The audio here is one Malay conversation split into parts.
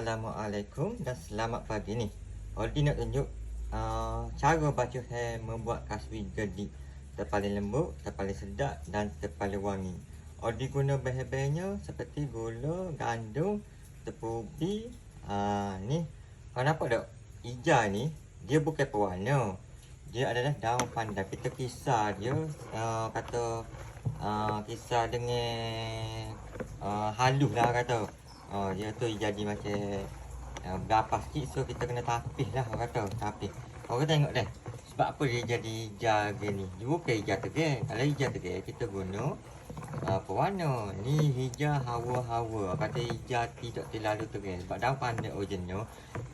Assalamualaikum dan selamat pagi ni. Odi nak tunjuk cara baju hair membuat kasut jadi terpaling lembut, terpaling sedap dan terpaling wangi. Odi guna bahan-bahannya seperti gula, gandum, tepung ubi. Ni kau nampak tak? Hijau ni dia bukan pewarna. Dia adalah daun pandan. Kita kisar dia kisar dengan halus lah kata. Dia tu jadi macam berapa sikit, so kita kena tapis lah orang kata. Tapis. Orang tengok dah. Sebab apa dia jadi hijau gini? Dia bukan hijau tegang. Kalau hijau tegang kita guna pewarna. Ni hijau hawa-hawa. Kata hijau tidak terlalu tegang. Sebab daun pandan original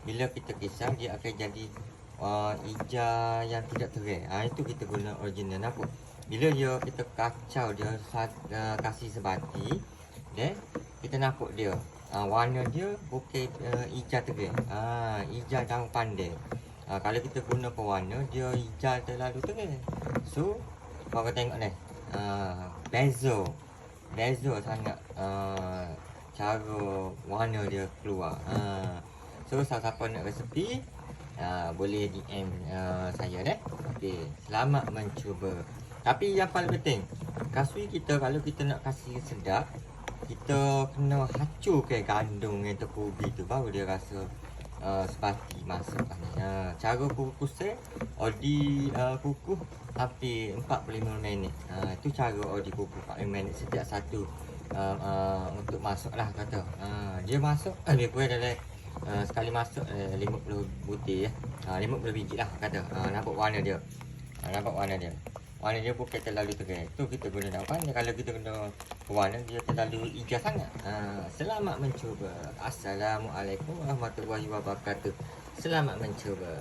bila kita kisar dia akan jadi hijau yang tidak tegang. Itu kita guna original. Nampak? Bila dia kita kacau dia kasih sebati, then kita nampak dia warna dia bukan hijau tegang. Hijau daun pandan. Kalau kita guna pewarna dia hijau terlalu tegang. So korang tengok ni. Beza sangat cara warna dia keluar. So siapa nak resepi boleh DM saya deh. Okey, selamat mencuba. Tapi yang paling penting, kasut kita kalau kita nak kasih sedap, kita kena hacurkan gandum dengan tepung ubi tu baru dia rasa sebati masuk ni. Cara kukus Odi kukus hampir 45 minit. Itu cara Odi kukus 45 minit setiap satu untuk masuk lah kata. Dia masuk lebih kurang dalam sekali masuk 50 butir 50 biji lah kata. Nampak warna dia. Warna dia bukan terlalu tegang. Tu kita guna daun pandan. Kalau kita guna warna dia terlalu hijau sangat. Selamat mencuba. Assalamualaikum warahmatullahi wabarakatuh. Selamat mencuba.